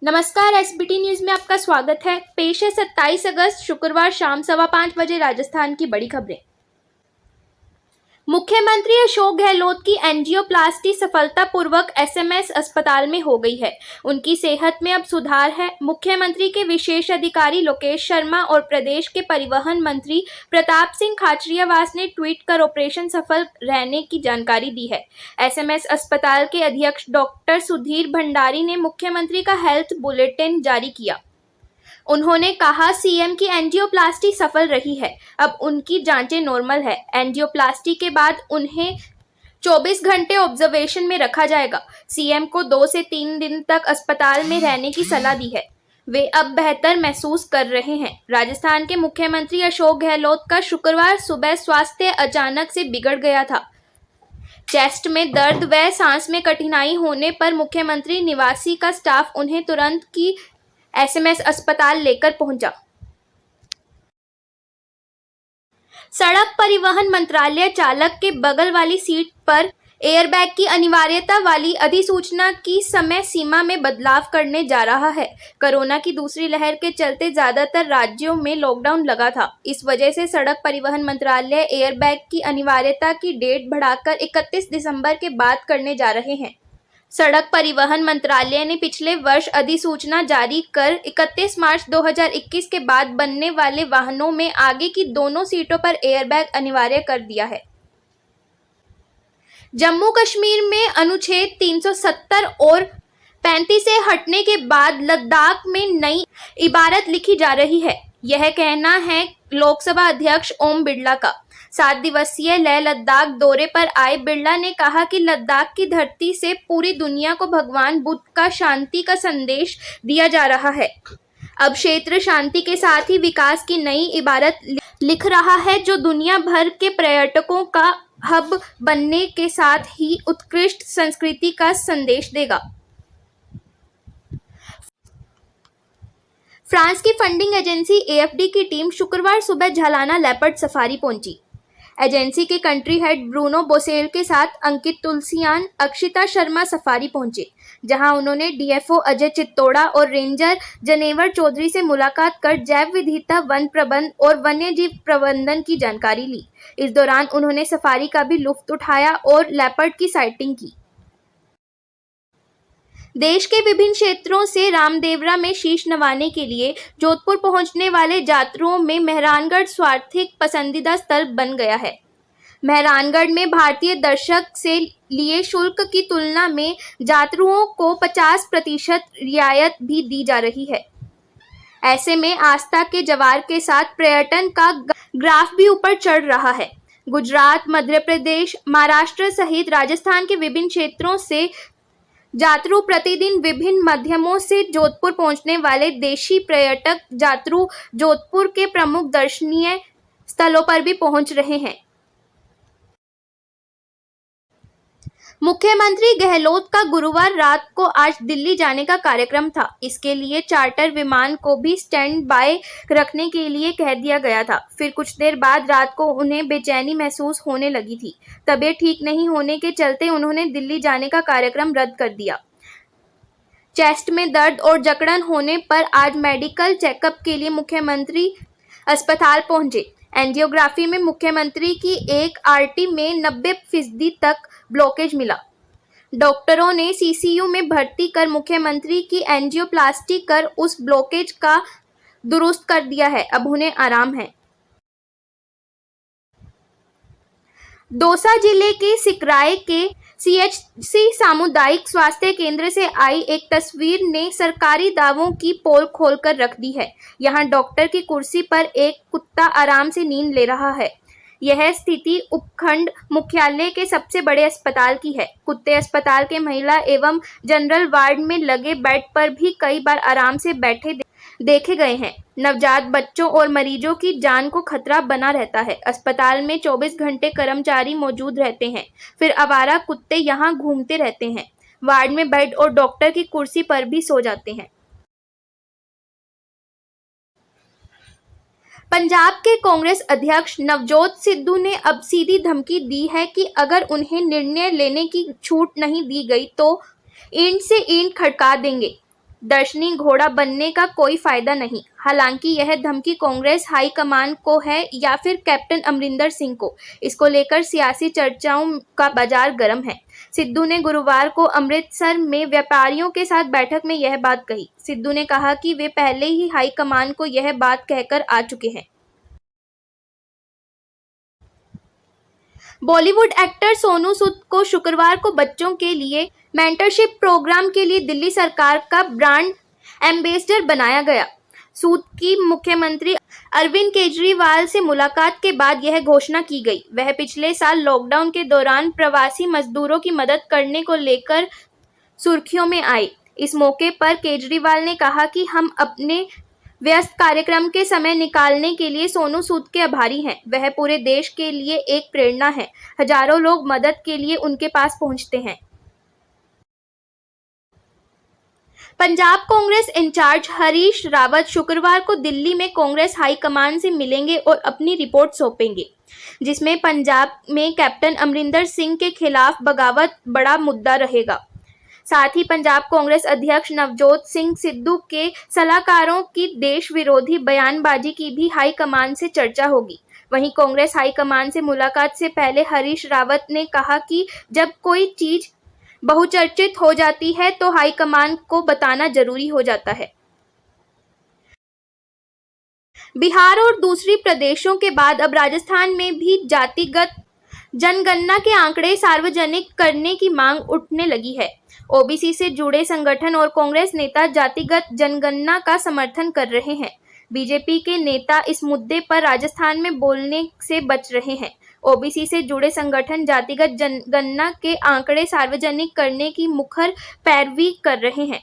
नमस्कार, SBT news में आपका स्वागत है। पेश है 27 अगस्त शुक्रवार शाम 5:15 बजे राजस्थान की बड़ी खबरें। मुख्यमंत्री अशोक गहलोत की एंजियोप्लास्टी सफलतापूर्वक एसएमएस अस्पताल में हो गई है। उनकी सेहत में अब सुधार है। मुख्यमंत्री के विशेष अधिकारी लोकेश शर्मा और प्रदेश के परिवहन मंत्री प्रताप सिंह खाचरियावास ने ट्वीट कर ऑपरेशन सफल रहने की जानकारी दी है। एसएमएस अस्पताल के अध्यक्ष डॉक्टर सुधीर भंडारी ने मुख्यमंत्री का हेल्थ बुलेटिन जारी किया। उन्होंने कहा, सीएम की एंजियोप्लास्टी सफल रही है। अब उनकी जांचें नॉर्मल है। एंजियोप्लास्टी के बाद उन्हें 24 घंटे ऑब्जर्वेशन में रखा जाएगा। सीएम को 2 से 3 दिन तक अस्पताल में रहने की सलाह दी है। वे अब बेहतर महसूस कर रहे हैं। राजस्थान के मुख्यमंत्री अशोक गहलोत का शुक्रवार सुबह स्वास्थ्य अचानक से बिगड़ गया था। चेस्ट में दर्द व सांस में कठिनाई होने पर मुख्यमंत्री निवासी का स्टाफ उन्हें तुरंत की एसएमएस अस्पताल लेकर पहुंचा। सड़क परिवहन मंत्रालय चालक के बगल वाली सीट पर एयरबैग की अनिवार्यता वाली अधिसूचना की समय सीमा में बदलाव करने जा रहा है। कोरोना की दूसरी लहर के चलते ज्यादातर राज्यों में लॉकडाउन लगा था। इस वजह से सड़क परिवहन मंत्रालय एयरबैग की अनिवार्यता की डेट बढ़ाकर 31 दिसंबर के बाद करने जा रहे हैं। सड़क परिवहन मंत्रालय ने पिछले वर्ष अधिसूचना जारी कर 31 मार्च 2021 के बाद बनने वाले वाहनों में आगे की दोनों सीटों पर एयरबैग अनिवार्य कर दिया है। जम्मू कश्मीर में अनुच्छेद 370 और 35 से हटने के बाद लद्दाख में नई इबारत लिखी जा रही है। यह कहना है लोकसभा अध्यक्ष ओम बिरला का। 7 दिवसीय लेह लद्दाख दौरे पर आए बिरला ने कहा कि लद्दाख की धरती से पूरी दुनिया को भगवान बुद्ध का शांति का संदेश दिया जा रहा है। अब क्षेत्र शांति के साथ ही विकास की नई इबारत लिख रहा है, जो दुनिया भर के पर्यटकों का हब बनने के साथ ही उत्कृष्ट संस्कृति का संदेश देगा। फ्रांस की फंडिंग एजेंसी एएफडी की टीम शुक्रवार सुबह झालाना लेपर्ड सफारी पहुंची। एजेंसी के कंट्री हेड ब्रूनो बोसेल के साथ अंकित तुलसियान, अक्षिता शर्मा सफारी पहुंचे, जहां उन्होंने डीएफओ अजय चित्तोड़ा और रेंजर जनेवर चौधरी से मुलाकात कर जैव विविधता, वन प्रबंधन और वन्यजीव प्रबंधन की जानकारी ली। इस दौरान उन्होंने सफारी का भी लुत्फ उठाया और लेपर्ड की साइटिंग की। देश के विभिन्न क्षेत्रों से रामदेवरा में शीश नवाने के लिए जोधपुर पहुंचने वाले यात्रियों में मेहरानगढ़ सर्वाधिक पसंदीदा स्थल बन गया है। मेहरानगढ़ में भारतीय दर्शक से लिए शुल्क की तुलना में यात्रियों को 50% रियायत भी दी जा रही है। ऐसे में आस्था के जवार के साथ पर्यटन का ग्राफ भी ऊपर चढ़ रहा है। गुजरात, मध्य प्रदेश, महाराष्ट्र सहित राजस्थान के विभिन्न क्षेत्रों से यात्रु प्रतिदिन विभिन्न माध्यमों से जोधपुर पहुंचने वाले देशी पर्यटक यात्रु जोधपुर के प्रमुख दर्शनीय स्थलों पर भी पहुंच रहे हैं। मुख्यमंत्री गहलोत का गुरुवार रात को आज दिल्ली जाने का कार्यक्रम था। इसके लिए चार्टर विमान को भी स्टैंड बाय रखने के लिए कह दिया गया था। फिर कुछ देर बाद रात को उन्हें बेचैनी महसूस होने लगी थी। तबीयत ठीक नहीं होने के चलते उन्होंने दिल्ली जाने का कार्यक्रम रद्द कर दिया। चेस्ट में दर्द और जकड़न होने पर आज मेडिकल चेकअप के लिए मुख्यमंत्री अस्पताल पहुंचे। एंजियोग्राफी में मुख्यमंत्री की एक आर्टरी में 90% तक ब्लॉकेज मिला। डॉक्टरों ने सीसीयू में भर्ती कर मुख्यमंत्री की एंजियोप्लास्टी कर उस ब्लॉकेज का दुरुस्त कर दिया है। अब उन्हें आराम है। दौसा जिले के सिकराय के सीएचसी सामुदायिक स्वास्थ्य केंद्र से आई एक तस्वीर ने सरकारी दावों की पोल खोलकर रख दी है। यहां डॉक्टर की कुर्सी पर एक कुत्ता आराम से नींद ले रहा है। यह स्थिति उपखंड मुख्यालय के सबसे बड़े अस्पताल की है। कुत्ते अस्पताल के महिला एवं जनरल वार्ड में लगे बेड पर भी कई बार आराम से बैठे देखे गए हैं। नवजात बच्चों और मरीजों की जान को खतरा बना रहता है। अस्पताल में 24 घंटे कर्मचारी मौजूद रहते हैं। फिर आवारा कुत्ते यहां घूमते रहते हैं। वार्ड में बेड और डॉक्टर की कुर्सी पर भी सो जाते हैं। पंजाब के कांग्रेस अध्यक्ष नवजोत सिद्धू ने अब सीधी धमकी दी है कि अगर उन्हें निर्णय लेने की छूट नहीं दी गई तो ईंट से ईंट खड़का देंगे। दर्शनी घोड़ा बनने का कोई फायदा नहीं। हालांकि यह धमकी कांग्रेस हाईकमान को है या फिर कैप्टन अमरिंदर सिंह को, इसको लेकर सियासी चर्चाओं का बाजार गर्म है। सिद्धू ने गुरुवार को अमृतसर में व्यापारियों के साथ बैठक में यह बात कही। सिद्धू ने कहा कि वे पहले ही हाईकमान को यह बात कहकर आ चुके हैं। बॉलीवुड एक्टर सोनू सूद को शुक्रवार को बच्चों के लिए मेंटरशिप प्रोग्राम के लिए दिल्ली सरकार का ब्रांड एम्बेसडर बनाया गया। सूद की मुख्यमंत्री अरविंद केजरीवाल से मुलाकात के बाद यह घोषणा की गई। वह पिछले साल लॉकडाउन के दौरान प्रवासी मजदूरों की मदद करने को लेकर सुर्खियों में आए। इस मौके पर केजरीवाल ने कहा कि हम अपने व्यस्त कार्यक्रम के समय निकालने के लिए सोनू सूद के आभारी हैं। वह पूरे देश के लिए एक प्रेरणा है। हजारों लोग मदद के लिए उनके पास पहुंचते हैं। पंजाब कांग्रेस इंचार्ज हरीश रावत शुक्रवार को दिल्ली में कांग्रेस हाईकमान से मिलेंगे और अपनी रिपोर्ट सौंपेंगे, जिसमें पंजाब में कैप्टन अमरिंदर सिंह के खिलाफ बगावत बड़ा मुद्दा रहेगा। साथ ही पंजाब कांग्रेस अध्यक्ष नवजोत सिंह सिद्धू के सलाहकारों की देश विरोधी बयानबाजी की भी हाईकमान से चर्चा होगी। वहीं कांग्रेस हाईकमान से मुलाकात से पहले हरीश रावत ने कहा कि जब कोई चीज बहुचर्चित हो जाती है तो हाईकमान को बताना जरूरी हो जाता है। बिहार और दूसरी प्रदेशों के बाद अब राजस्थान में भी जातिगत जनगणना के आंकड़े सार्वजनिक करने की मांग उठने लगी है। ओबीसी से जुड़े संगठन और कांग्रेस नेता जातिगत जनगणना का समर्थन कर रहे हैं। बीजेपी के नेता इस मुद्दे पर राजस्थान में बोलने से बच रहे हैं। ओबीसी से जुड़े संगठन जातिगत जनगणना के आंकड़े सार्वजनिक करने की मुखर पैरवी कर रहे हैं।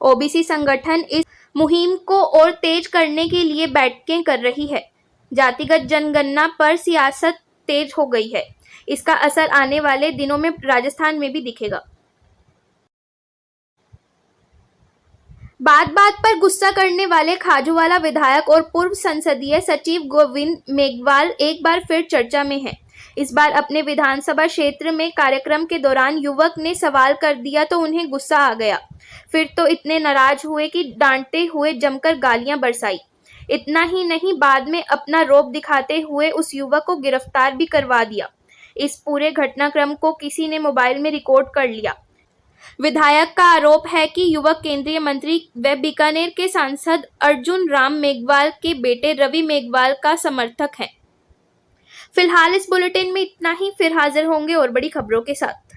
ओबीसी संगठन इस मुहिम को और तेज करने के लिए बैठकें कर रही है। जातिगत जनगणना पर सियासत तेज हो गई है। इसका असर आने वाले दिनों में राजस्थान में भी दिखेगा। बात बात पर गुस्सा करने वाले खाजूवाला विधायक और पूर्व संसदीय सचिव गोविंद मेघवाल एक बार फिर चर्चा में हैं। इस बार अपने विधानसभा क्षेत्र में कार्यक्रम के दौरान युवक ने सवाल कर दिया तो उन्हें गुस्सा आ गया। फिर तो इतने नाराज हुए कि डांटते हुए जमकर गालियां बरसाई। इतना ही नहीं, बाद में अपना रौब दिखाते हुए उस युवक को गिरफ्तार भी करवा दिया। इस पूरे घटनाक्रम को किसी ने मोबाइल में रिकॉर्ड कर लिया। विधायक का आरोप है कि युवक केंद्रीय मंत्री व बीकानेर के सांसद अर्जुन राम मेघवाल के बेटे रवि मेघवाल का समर्थक है। फिलहाल इस बुलेटिन में इतना ही। फिर हाजिर होंगे और बड़ी खबरों के साथ।